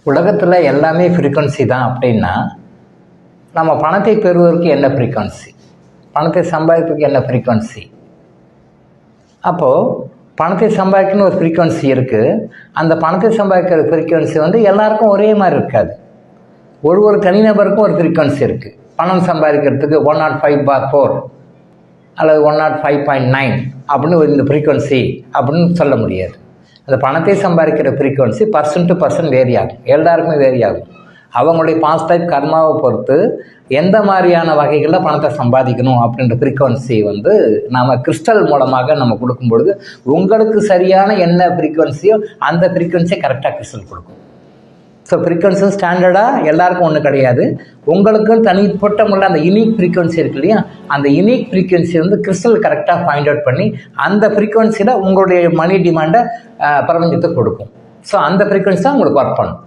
உலகத்தில் எல்லாமே ஃப்ரீக்வன்சி தான் அப்படின்னா, நம்ம பணத்தை பெறுவதற்கு என்ன ஃப்ரீக்வன்சி, பணத்தை சம்பாதிப்பதற்கு என்ன ஃப்ரீக்வன்சி? அப்போது பணத்தை சம்பாதிக்கணும்னு ஒரு ஃப்ரீக்வன்சி இருக்குது. அந்த பணத்தை சம்பாதிக்கிற ஃப்ரீக்வன்சி எல்லாருக்கும் ஒரே மாதிரி இருக்காது. ஒரு தனிநபருக்கும் ஒரு ஃப்ரீக்வன்சி இருக்குது. பணம் சம்பாதிக்கிறதுக்கு 105/4 அல்லது 105.9 அப்படின்னு இந்த ஃப்ரீக்வன்சி அப்படின்னு சொல்ல முடியாது. அந்த பணத்தை சம்பாதிக்கிற frequency person to person vary ஆகும், எல்லாருக்குமே வேரி ஆகும். அவங்களுடைய பாஸ்ட் டைப் கர்மாவை பொறுத்து எந்த மாதிரியான வகைகளில் பணத்தை சம்பாதிக்கணும் அப்படின்ற ஃப்ரீக்வன்சி நாம் கிறிஸ்டல் மூலமாக நம்ம கொடுக்கும்பொழுது உங்களுக்கு சரியான என்ன ஃப்ரீக்வன்சியோ அந்த ஃப்ரீக்வன்சியை கரெக்டாக கிறிஸ்டல் கொடுக்கும். ஸோ ஃப்ரீக்வன்சி ஸ்டாண்டர்டாக எல்லாருக்கும் ஒன்றும் கிடையாது. உங்களுக்கும் தனிப்பட்ட முறையில் அந்த யூனிக் ஃப்ரீக்வன்சி இருக்கு இல்லையா, அந்த யூனிக் ஃப்ரீக்வன்சி கிறிஸ்டல் கரெக்டாக ஃபைண்ட் அவுட் பண்ணி அந்த ஃப்ரீக்வன்சியில் உங்களுடைய மணி டிமாண்டை பிரபஞ்சத்துக்கு கொடுக்கும். ஸோ அந்த ஃப்ரீக்வன்சி தான் உங்களுக்கு ஒர்க் பண்ணும்.